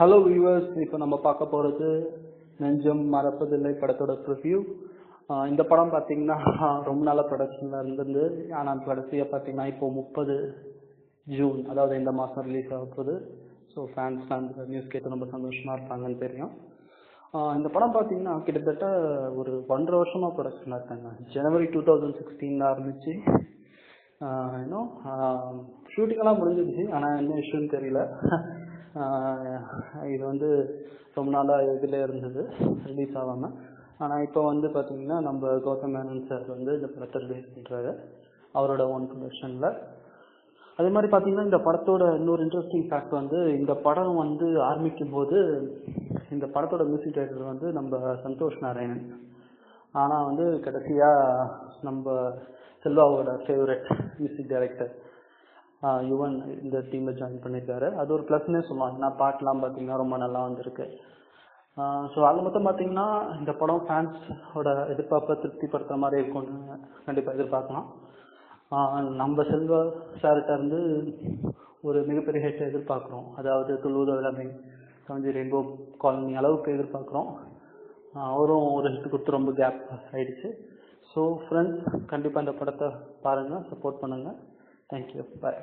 Hello viewers, இப்போ நம்ம பார்க்க போகிறது நெஞ்சம் மறப்பதில்லை படத்தோட ரிவ்யூ. இந்த படம் பார்த்தீங்கன்னா ரொம்ப நாளாக ப்ரொடக்ஷனில் இருந்தது. ஆனால் கடைசியாக பார்த்தீங்கன்னா இப்போ 30 ஜூன், அதாவது இந்த மாதம் ரிலீஸ் ஆக போகுது. ஸோ ஃபேன்ஸ்லாம் அந்த நியூஸ் கேட்டு ரொம்ப சந்தோஷமாக இருப்பாங்கன்னு தெரியும். இந்த படம் பார்த்தீங்கன்னா கிட்டத்தட்ட ஒரு 1.5 வருஷமாக ப்ரொடக்ஷனில் இருக்காங்க. ஜனவரி 2016 ஆரம்பிச்சு இன்னும் ஷூட்டிங்கெல்லாம் முடிஞ்சிடுச்சு. ஆனால் என்ன இஷ்யூன்னு தெரியல. இது வந்து ரொம்ப நாளாக இதில் இருந்தது, ரிலீஸ் ஆகாமல். ஆனால் இப்போ வந்து பார்த்தீங்கன்னா நம்ம கௌதம் மேனன் சார் வந்து இந்த படத்தை ரிலீஸ் பண்ணுறாரு அவரோட ஓன் ப்ரொடக்ஷனில். அதே மாதிரி பார்த்தீங்கன்னா இந்த படத்தோட இன்னொரு இன்ட்ரெஸ்டிங் ஃபேக்ட் வந்து, இந்த படம் வந்து ஆரம்பிக்கும் போது இந்த படத்தோட மியூசிக் டைரக்டர் வந்து நம்ம சந்தோஷ் நாராயணன். ஆனால் வந்து கடைசியாக நம்ம செல்வாவோட ஃபேவரட் மியூசிக் டைரக்டர் யுவன் இந்த டீமில் ஜாயின் பண்ணியிருக்காரு. அது ஒரு ப்ளஸ்னே சொல்லலாம். ஏன்னா பாட்டெலாம் பார்த்தீங்கன்னா ரொம்ப நல்லா வந்திருக்கு. ஸோ அது மொத்தம் பார்த்தீங்கன்னா இந்த படம் ஃபேன்ஸோட எதிர்பார்ப்பை திருப்திப்படுத்துகிற மாதிரி இருக்கும்னு கண்டிப்பாக எதிர்பார்க்கலாம். நம்ம செல்வா சார்கிட்ட இருந்து ஒரு மிகப்பெரிய ஹிட்டை எதிர்பார்க்குறோம். அதாவது துள்ளுவதோ எல்லாமே, கவிஞர் ரெயின்போ காலனி அளவுக்கு எதிர்பார்க்குறோம். அவரும் ஒரு ஹிட் கொடுத்து ரொம்ப கேப் ஆகிடுச்சு. ஸோ ஃப்ரெண்ட்ஸ், கண்டிப்பாக இந்த படத்தை பாருங்கள், சப்போர்ட் பண்ணுங்கள். தேங்க்யூ, பாய்.